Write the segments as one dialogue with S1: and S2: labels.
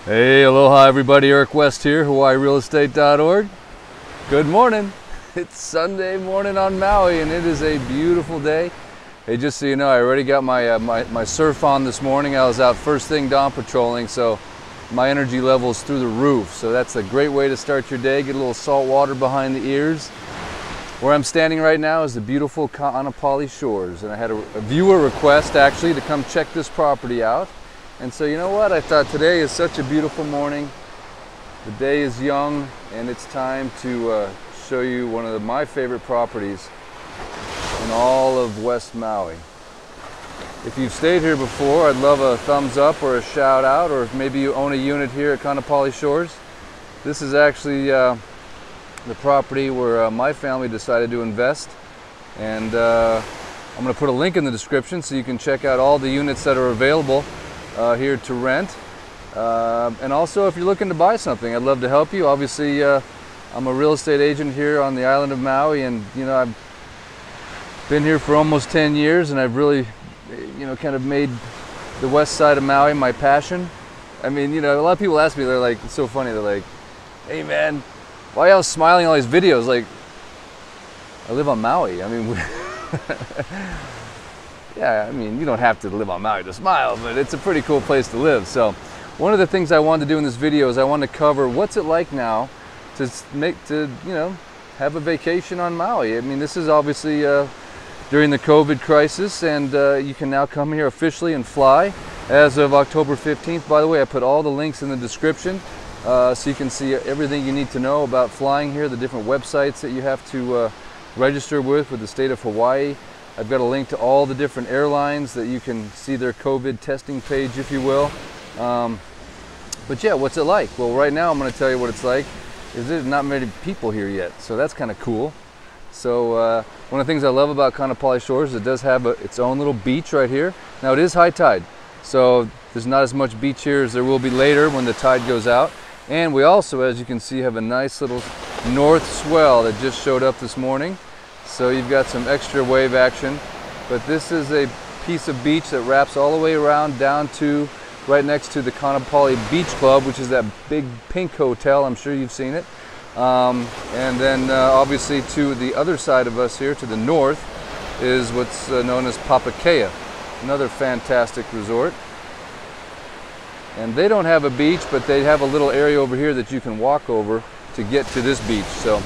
S1: Hey, aloha everybody, Eric West here, HawaiiRealEstate.org. Good morning. It's Sunday morning on Maui and it is a beautiful day. Hey, just so you know, I already got my surf on this morning. I was out first thing dawn patrolling, so my energy level's through the roof. So that's a great way to start your day. Get a little salt water behind the ears. Where I'm standing right now is the beautiful Ka'anapali shores, and I had a viewer request actually to come check this property out. And so you know what, I thought today is such a beautiful morning. The day is young and it's time to show you one of my favorite properties in all of West Maui. If you've stayed here before, I'd love a thumbs up or a shout out, or if maybe you own a unit here at Ka'anapali Shores. This is actually the property where my family decided to invest, and I'm going to put a link in the description so you can check out all the units that are available here to rent, and also if you're looking to buy something, I'd love to help you. Obviously I'm a real estate agent here on the island of Maui, and you know, I've been here for almost 10 years and I've really, you know, kind of made the west side of Maui my passion. I mean, you know, a lot of people ask me, they're like, it's so funny, they're like, hey man, why are you smiling all these videos? Like, I live on Maui. I mean, yeah, I mean, you don't have to live on Maui to smile, but it's a pretty cool place to live. So one of the things I wanted to do in this video is I wanted to cover what's it like now to you know, have a vacation on Maui. I mean, this is obviously during the COVID crisis, and you can now come here officially and fly as of October 15th. By the way, I put all the links in the description so you can see everything you need to know about flying here, the different websites that you have to register with the state of Hawaii. I've got a link to all the different airlines that you can see their COVID testing page, if you will. But yeah, what's it like? Well, right now I'm going to tell you what it's like. There's not many people here yet, so that's kind of cool. So one of the things I love about Ka'anapali Shores is it does have its own little beach right here. Now it is high tide, so there's not as much beach here as there will be later when the tide goes out. And we also, as you can see, have a nice little north swell that just showed up this morning. So you've got some extra wave action, but this is a piece of beach that wraps all the way around down to right next to the Ka'anapali Beach Club, which is that big pink hotel. I'm sure you've seen it. And then obviously to the other side of us here, to the north, is what's known as Papakea, another fantastic resort. And they don't have a beach, but they have a little area over here that you can walk over to get to this beach. So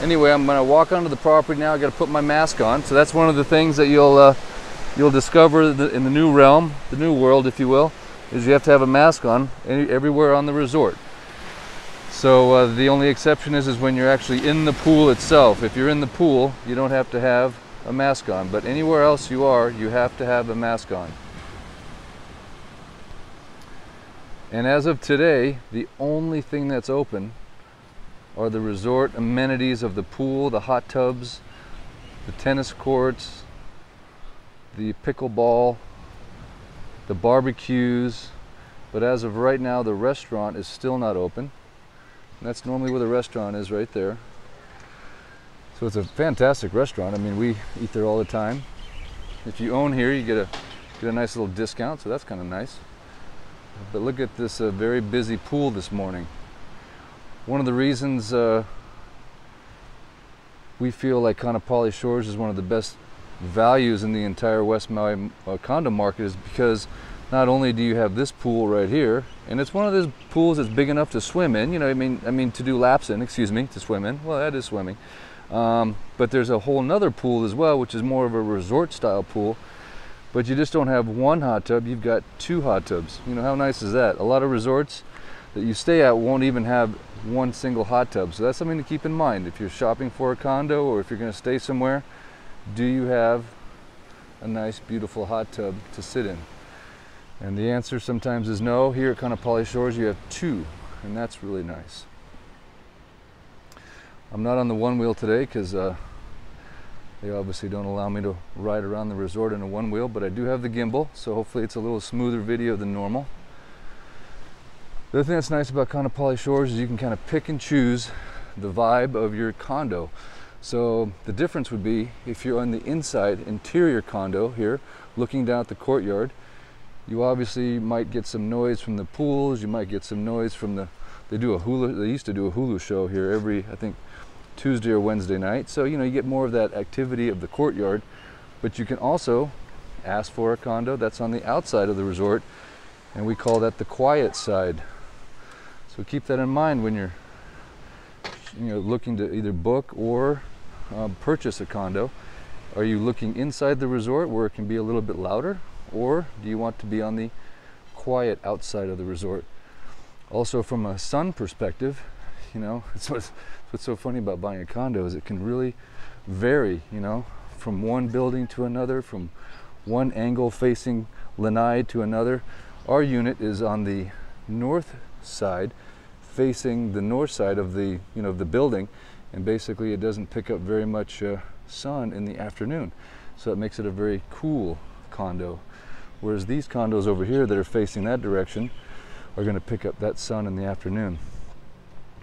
S1: anyway, I'm going to walk onto the property now. I got to put my mask on. So that's one of the things that you'll discover in the new realm, the new world, if you will, is you have to have a mask on everywhere on the resort. So the only exception is when you're actually in the pool itself. If you're in the pool, you don't have to have a mask on, but anywhere else you are, you have to have a mask on. And as of today, the only thing that's open are the resort amenities of the pool, the hot tubs, the tennis courts, the pickleball, the barbecues. But as of right now, the restaurant is still not open. And that's normally where the restaurant is, right there. So it's a fantastic restaurant. I mean, we eat there all the time. If you own here, you get a nice little discount, so that's kind of nice. But look at this very busy pool this morning. One of the reasons we feel like Ka'anapali Shores is one of the best values in the entire West Maui condo market is because not only do you have this pool right here, and it's one of those pools that's big enough to swim in, you know, I mean to do laps in, excuse me, to swim in. Well, that is swimming. But there's a whole nother pool as well, which is more of a resort style pool. But you just don't have one hot tub, you've got two hot tubs. You know, how nice is that? A lot of resorts that you stay at won't even have one single hot tub. So that's something to keep in mind. If you're shopping for a condo or if you're going to stay somewhere, do you have a nice, beautiful hot tub to sit in? And the answer sometimes is no. Here at Ka'anapali Shores, you have two, and that's really nice. I'm not on the one wheel today because they obviously don't allow me to ride around the resort in a one wheel, but I do have the gimbal, so hopefully it's a little smoother video than normal. The other thing that's nice about Ka'anapali Shores is you can kind of pick and choose the vibe of your condo. So the difference would be if you're on the inside interior condo here, looking down at the courtyard, You obviously might get some noise from the pools. You might get some noise from the, they used to do a hula show here every, I think, Tuesday or Wednesday night. So, you know, you get more of that activity of the courtyard, but you can also ask for a condo that's on the outside of the resort, and we call that the quiet side. So keep that in mind when you're, you know, looking to either book or purchase a condo. Are you looking inside the resort where it can be a little bit louder, or do you want to be on the quiet outside of the resort? Also, from a sun perspective, you know, what's so funny about buying a condo is it can really vary, you know, from one building to another, from one angle facing lanai to another. Our unit is on the north side, facing the north side of the, you know, the building, and basically it doesn't pick up very much sun in the afternoon, so it makes it a very cool condo. Whereas these condos over here that are facing that direction are going to pick up that sun in the afternoon.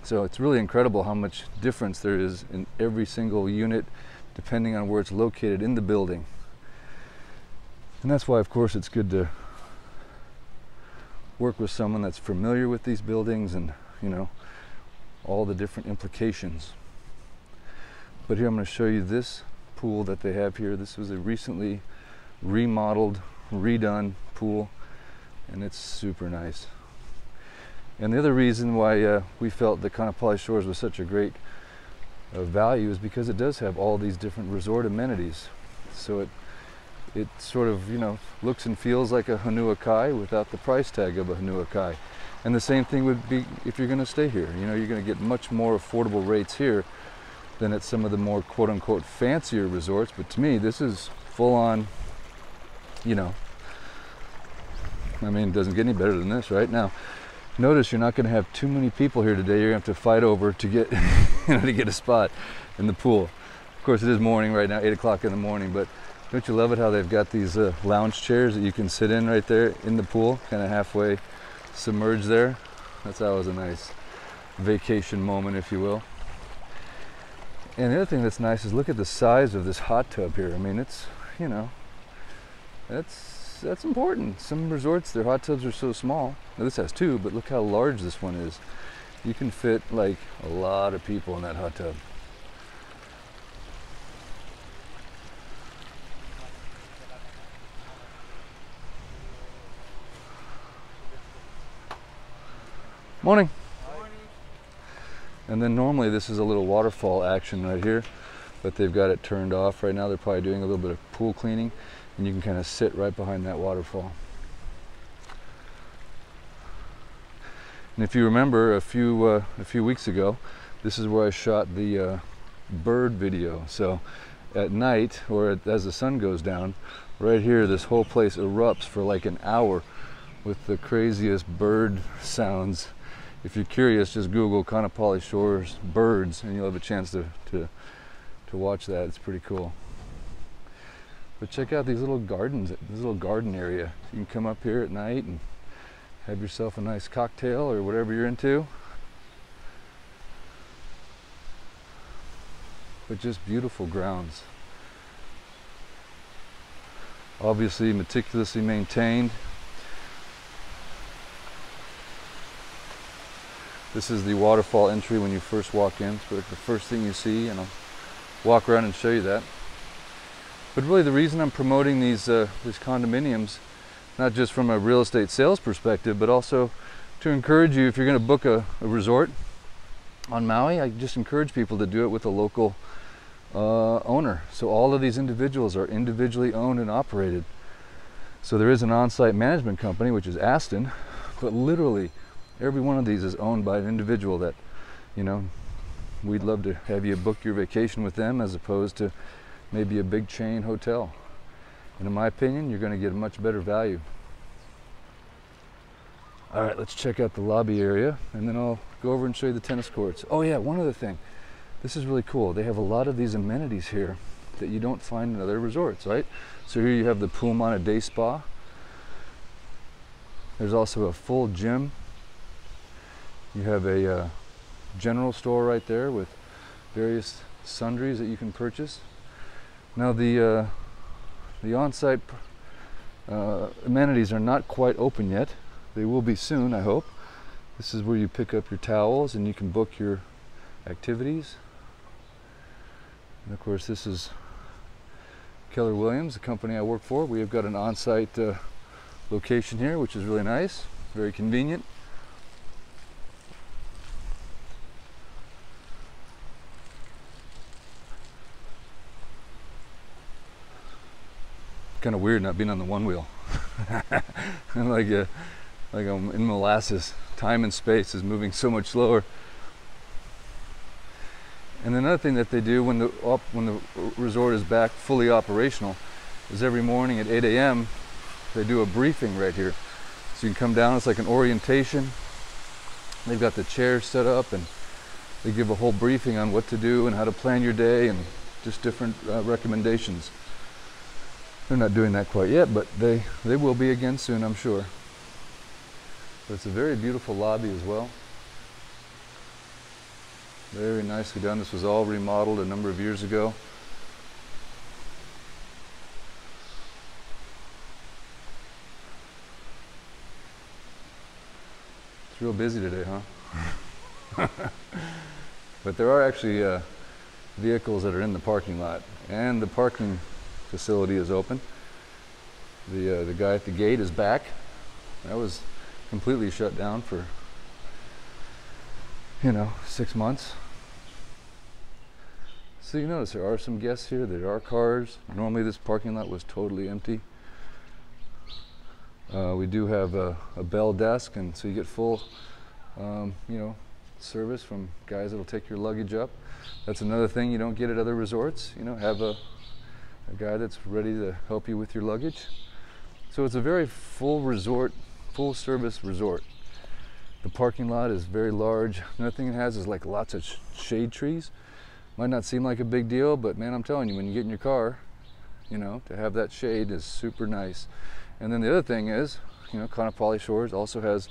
S1: So it's really incredible how much difference there is in every single unit depending on where it's located in the building. And that's why, of course, it's good to work with someone that's familiar with these buildings and, you know, all the different implications. But here I'm going to show you this pool that they have here. This was a recently remodeled, redone pool, and it's super nice. And the other reason why we felt that Kaanapali Shores was such a great value is because it does have all these different resort amenities. So it sort of, you know, looks and feels like a Honua Kai without the price tag of a Honua Kai. And the same thing would be if you're going to stay here. You know, you're going to get much more affordable rates here than at some of the more quote-unquote fancier resorts. But to me, this is full-on, you know, I mean, it doesn't get any better than this right now. Notice you're not going to have too many people here today. You're going to have to fight over to get, you know, to get a spot in the pool. Of course, it is morning right now, 8 o'clock in the morning, but don't you love it how they've got these lounge chairs that you can sit in right there in the pool, kind of halfway submerged there? That's always a nice vacation moment, if you will. And the other thing that's nice is look at the size of this hot tub here. I mean, it's, you know, that's important. Some resorts, their hot tubs are so small. Now this has two, but look how large this one is. You can fit like a lot of people in that hot tub. Morning. Morning. And then normally this is a little waterfall action right here, but they've got it turned off right now. They're probably doing a little bit of pool cleaning, and you can kind of sit right behind that waterfall. And if you remember a few weeks ago, this is where I shot the bird video. So at night, or as the sun goes down, right here, this whole place erupts for like an hour with the craziest bird sounds. If you're curious, just Google Kaanapali Shores birds and you'll have a chance to watch that. It's pretty cool. But check out these little gardens, this little garden area. You can come up here at night and have yourself a nice cocktail or whatever you're into. But just beautiful grounds. Obviously meticulously maintained. This is the Waterfall Entry when you first walk in. It's like the first thing you see, and I'll walk around and show you that. But really the reason I'm promoting these condominiums, not just from a real estate sales perspective, but also to encourage you, if you're going to book a resort on Maui, I just encourage people to do it with a local owner. So all of these individuals are individually owned and operated. So there is an on-site management company, which is Aston, but literally every one of these is owned by an individual that, you know, we'd love to have you book your vacation with them as opposed to maybe a big chain hotel. And in my opinion, you're going to get a much better value. All right, let's check out the lobby area, and then I'll go over and show you the tennis courts. Oh yeah, one other thing. This is really cool. They have a lot of these amenities here that you don't find in other resorts, right? So here you have the Pullman Day Spa. There's also a full gym. You have a general store right there with various sundries that you can purchase. Now the on-site Amenities are not quite open yet. They will be soon, I hope. This is where you pick up your towels and you can book your activities. And of course, this is Keller Williams, the company I work for. We have got an on-site location here, which is really nice, very convenient. Kind of weird not being on the one wheel. like I'm in molasses. Time and space is moving so much slower. And another thing that they do when the resort is back fully operational is every morning at 8 a.m. they do a briefing right here. So you can come down, it's like an orientation. They've got the chairs set up and they give a whole briefing on what to do and how to plan your day and just different recommendations. They're not doing that quite yet, but they will be again soon, I'm sure. But it's a very beautiful lobby as well. Very nicely done. This was all remodeled a number of years ago. It's real busy today, huh? But there are actually vehicles that are in the parking lot, and the parking facility is open. The guy at the gate is back. That was completely shut down for, 6 months. So you notice there are some guests here, there are cars. Normally this parking lot was totally empty. We do have a bell desk, and so you get full service from guys that'll take your luggage up. That's another thing you don't get at other resorts. Have a guy that's ready to help you with your luggage. So it's a very full resort, full service resort. The parking lot is very large. Another thing it has is like lots of shade trees. Might not seem like a big deal, but man, I'm telling you, when you get in your car, to have that shade is super nice. And then the other thing is, Kaanapali Shores also has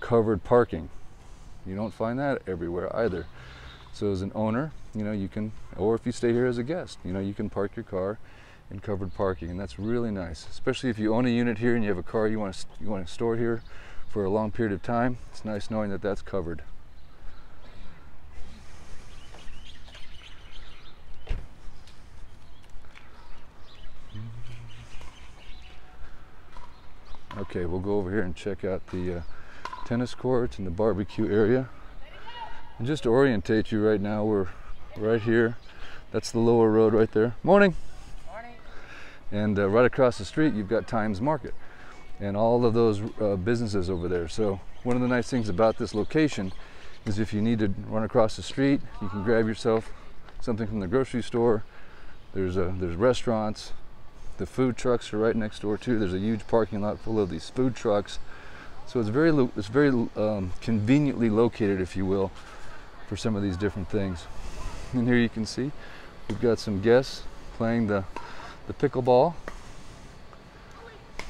S1: covered parking. You don't find that everywhere either. So as an owner, you can, or if you stay here as a guest, you can park your car in covered parking, and that's really nice. Especially if you own a unit here and you have a car you want to store here for a long period of time. It's nice knowing that that's covered. Okay, we'll go over here and check out the tennis courts and the barbecue area. And just to orientate you right now, we're right here. That's the lower road right there. Morning. Morning. And right across the street, you've got Times Market and all of those businesses over there. So one of the nice things about this location is if you need to run across the street, you can grab yourself something from the grocery store. There's restaurants. The food trucks are right next door too. There's a huge parking lot full of these food trucks. So it's very conveniently located, if you will, for some of these different things. And here you can see we've got some guests playing the pickleball.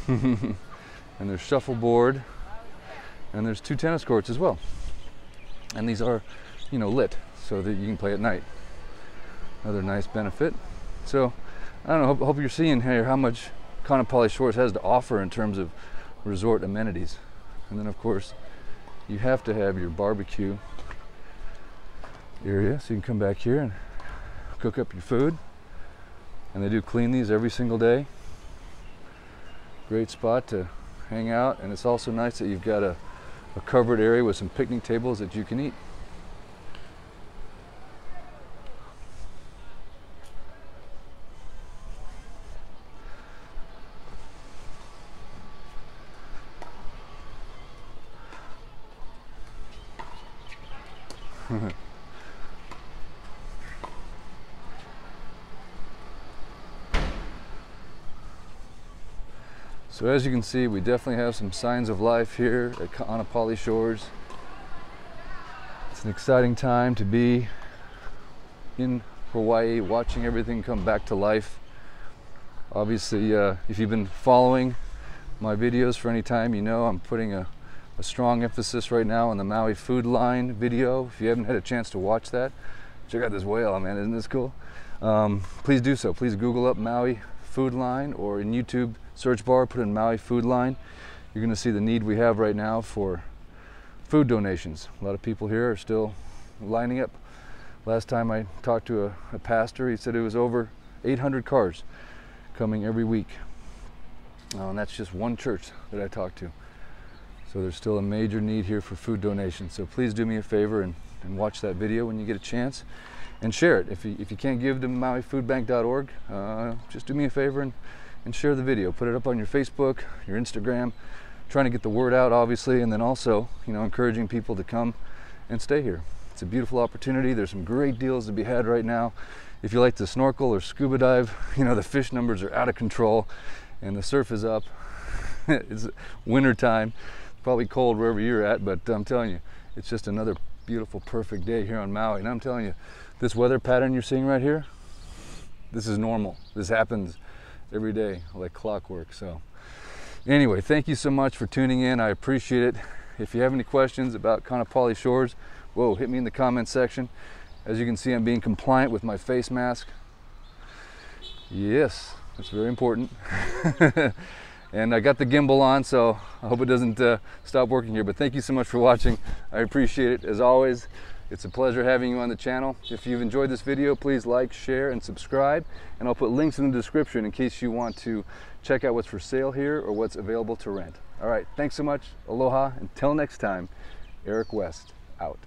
S1: And there's shuffleboard, and there's 2 tennis courts as well. And these are, lit so that you can play at night. Another nice benefit. So I don't know, hope you're seeing here how much Kaanapali Shores has to offer in terms of resort amenities. And then of course you have to have your barbecue area, so you can come back here and cook up your food. And they do clean these every single day. Great spot to hang out, and it's also nice that you've got a covered area with some picnic tables that you can eat. So as you can see, we definitely have some signs of life here at Kaanapali Shores. It's an exciting time to be in Hawaii, watching everything come back to life. Obviously, if you've been following my videos for any time, I'm putting a strong emphasis right now on the Maui food line video. If you haven't had a chance to watch that, check out this whale, man, isn't this cool? Please do so. Please Google up Maui Food Line, or in YouTube search bar, put in Maui Food Line. You're going to see the need we have right now for food donations. A lot of people here are still lining up. Last time I talked to a pastor, he said it was over 800 cars coming every week. And that's just one church that I talked to. So there's still a major need here for food donations. So please do me a favor and watch that video when you get a chance, and share it. If you can't give to MauiFoodBank.org, just do me a favor and share the video. Put it up on your Facebook, your Instagram, trying to get the word out, obviously, and then also, encouraging people to come and stay here. It's a beautiful opportunity. There's some great deals to be had right now. If you like to snorkel or scuba dive, the fish numbers are out of control and the surf is up. It's winter time, probably cold wherever you're at, but I'm telling you, it's just another beautiful, perfect day here on Maui. And I'm telling you, this weather pattern you're seeing right here, this is normal. This happens every day like clockwork. So anyway, thank you so much for tuning in. I appreciate it. If you have any questions about Kaanapali Shores, hit me in the comment section. As you can see, I'm being compliant with my face mask. Yes, that's very important. And I got the gimbal on, so I hope it doesn't stop working here. But thank you so much for watching. I appreciate it. As always, it's a pleasure having you on the channel. If you've enjoyed this video, please like, share, and subscribe. And I'll put links in the description in case you want to check out what's for sale here or what's available to rent. All right, thanks so much. Aloha. Until next time, Eric West, out.